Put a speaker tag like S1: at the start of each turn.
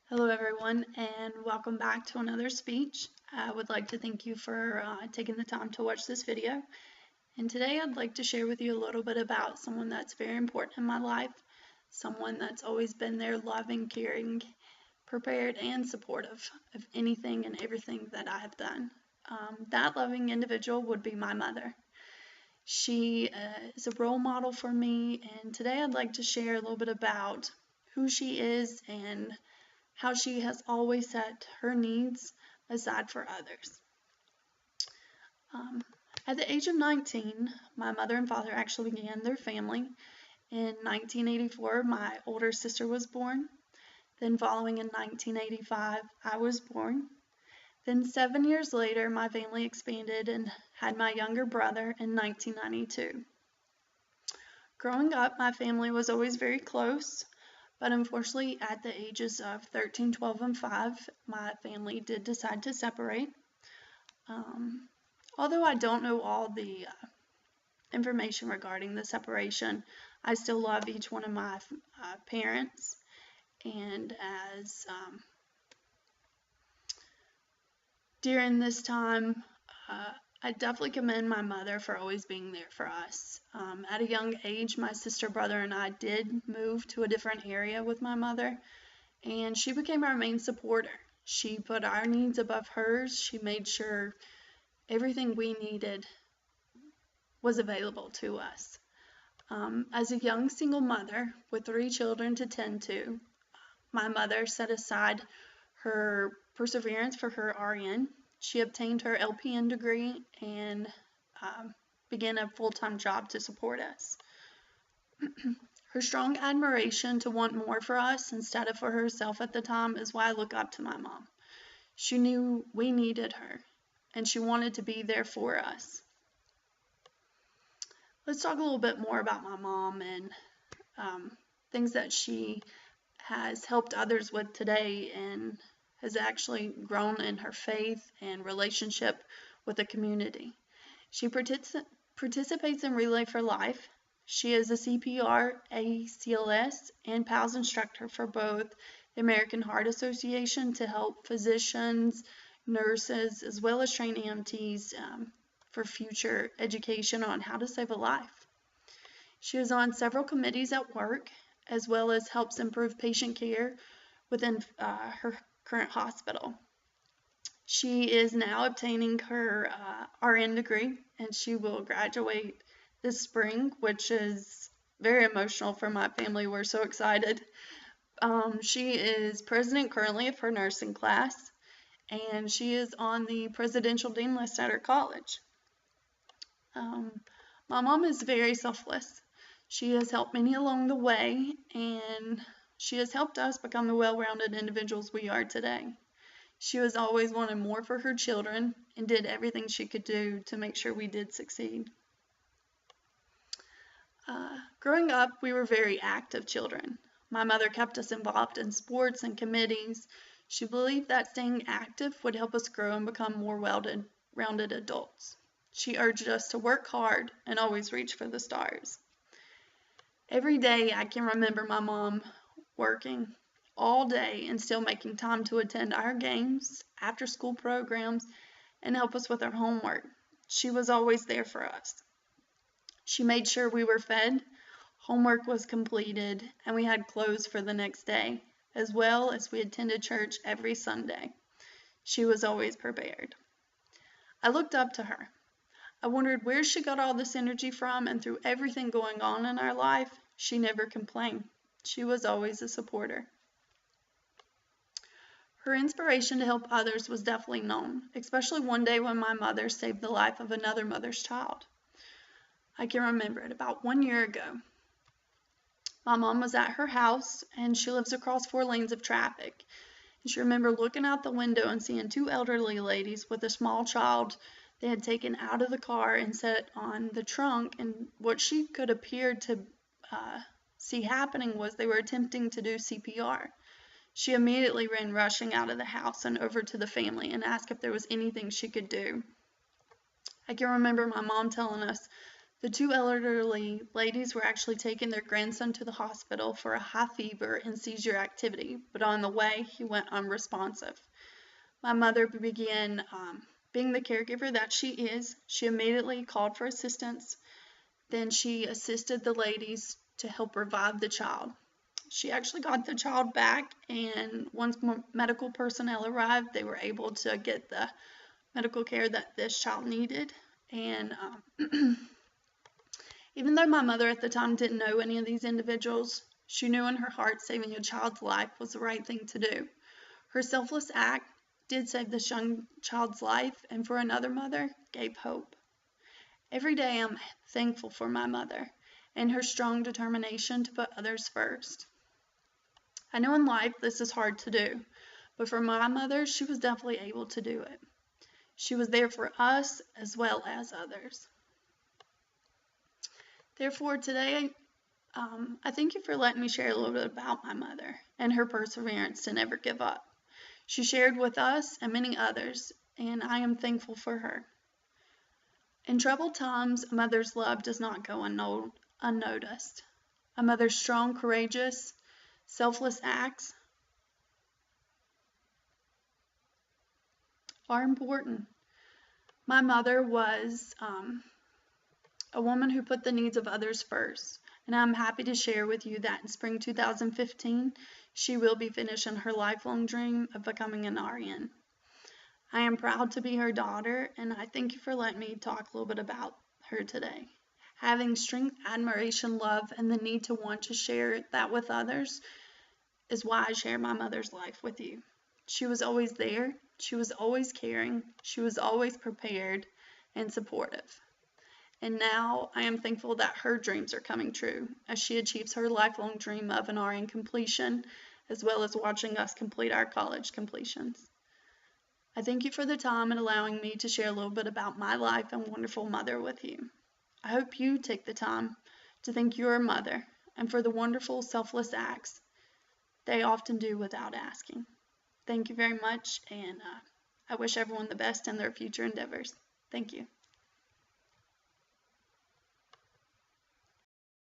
S1: Hello, everyone, and welcome back to another speech. I would like to thank you for taking the time to watch this video. And today I'd like to share with you a little bit about someone that's very important in my life, someone that's always been there, loving, caring, prepared, and supportive of anything and everything that I have done. That loving individual would be my mother. She is a role model for me, and today I'd like to share a little bit about who she is and how she has always set her needs aside for others. Um, at the age of 19, my mother and father actually began their family. In 1984, my older sister was born. Then, following in 1985, I was born. Then, 7 years later, my family expanded and had my younger brother in 1992. Growing up, my family was always very close. But unfortunately, at the ages of 13, 12, and 5, my family did decide to separate. Although I don't know all the information regarding the separation, I still love each one of my parents. And as during this time, I definitely commend my mother for always being there for us. At a young age, my sister, brother, and I did move to a different area with my mother, and she became our main supporter. She put our needs above hers. She made sure everything we needed was available to us. As a young single mother with 3 children to tend to, my mother set aside her perseverance for her RN. She obtained her LPN degree and began a full-time job to support us. Her strong admiration to want more for us instead of for herself at the time is why I look up to my mom. She knew we needed her, and she wanted to be there for us. Let's talk a little bit more about my mom and things that she has helped others with today and has actually grown in her faith and relationship with the community. She participates in Relay for Life. She is a CPR, ACLS, and PALS instructor for both the American Heart Association to help physicians, nurses, as well as train EMTs for future education on how to save a life. She is on several committees at work, as well as helps improve patient care within her current hospital. She is now obtaining her RN degree, and she will graduate this spring, which is very emotional for my family. We're so excited. She is president currently of her nursing class, and she is on the presidential dean list at her college. My mom is very selfless. She has helped many along the way, and she has helped us become the well-rounded individuals we are today. She was always wanting more for her children and did everything she could do to make sure we did succeed. Growing up, we were very active children. My mother kept us involved in sports and committees. She believed that staying active would help us grow and become more well-rounded adults. She urged us to work hard and always reach for the stars. Every day I can remember my mom working all day and still making time to attend our games, after school programs, and help us with our homework. She was always there for us. She made sure we were fed, homework was completed, and we had clothes for the next day, as well as we attended church every Sunday. She was always prepared. I looked up to her. I wondered where she got all this energy from, and through everything going on in our life, she never complained. She was always a supporter. Her inspiration to help others was definitely known, especially one day when my mother saved the life of another mother's child. I can remember it about 1 year ago. My mom was at her house, and she lives across 4 lanes of traffic. And she remembered looking out the window and seeing 2 elderly ladies with a small child they had taken out of the car and set on the trunk, and what she could appear to see happening was they were attempting to do CPR. She immediately ran rushing out of the house and over to the family and asked if there was anything she could do. I can remember my mom telling us The two elderly ladies were actually taking their grandson to the hospital for a high fever and seizure activity, but on the way, he went unresponsive. My mother began, being the caregiver that she is, she immediately called for assistance. Then she assisted the ladies to help revive the child. She actually got the child back, and once medical personnel arrived, they were able to get the medical care that this child needed. And even though my mother at the time didn't know any of these individuals, she knew in her heart saving a child's life was the right thing to do. Her selfless act did save this young child's life, and for another mother, gave hope. Every day I'm thankful for my mother and her strong determination to put others first. I know in life this is hard to do, but for my mother, she was definitely able to do it. She was there for us as well as others. Therefore, today, I thank you for letting me share a little bit about my mother and her perseverance to never give up. She shared with us and many others, and I am thankful for her. In troubled times, a mother's love does not go unnoticed. A mother's strong, courageous, selfless acts are important. My mother was a woman who put the needs of others first, and I'm happy to share with you that in spring 2015, she will be finishing her lifelong dream of becoming an RN. I am proud to be her daughter, and I thank you for letting me talk a little bit about her today. Having strength, admiration, love, and the need to want to share that with others is why I share my mother's life with you. She was always there, she was always caring, she was always prepared and supportive. And now I am thankful that her dreams are coming true as she achieves her lifelong dream of an RN completion, as well as watching us complete our college completions. I thank you for the time and allowing me to share a little bit about my life and wonderful mother with you. I hope you take the time to thank your mother and for the wonderful selfless acts they often do without asking. Thank you very much, and I wish everyone the best in their future endeavors. Thank you.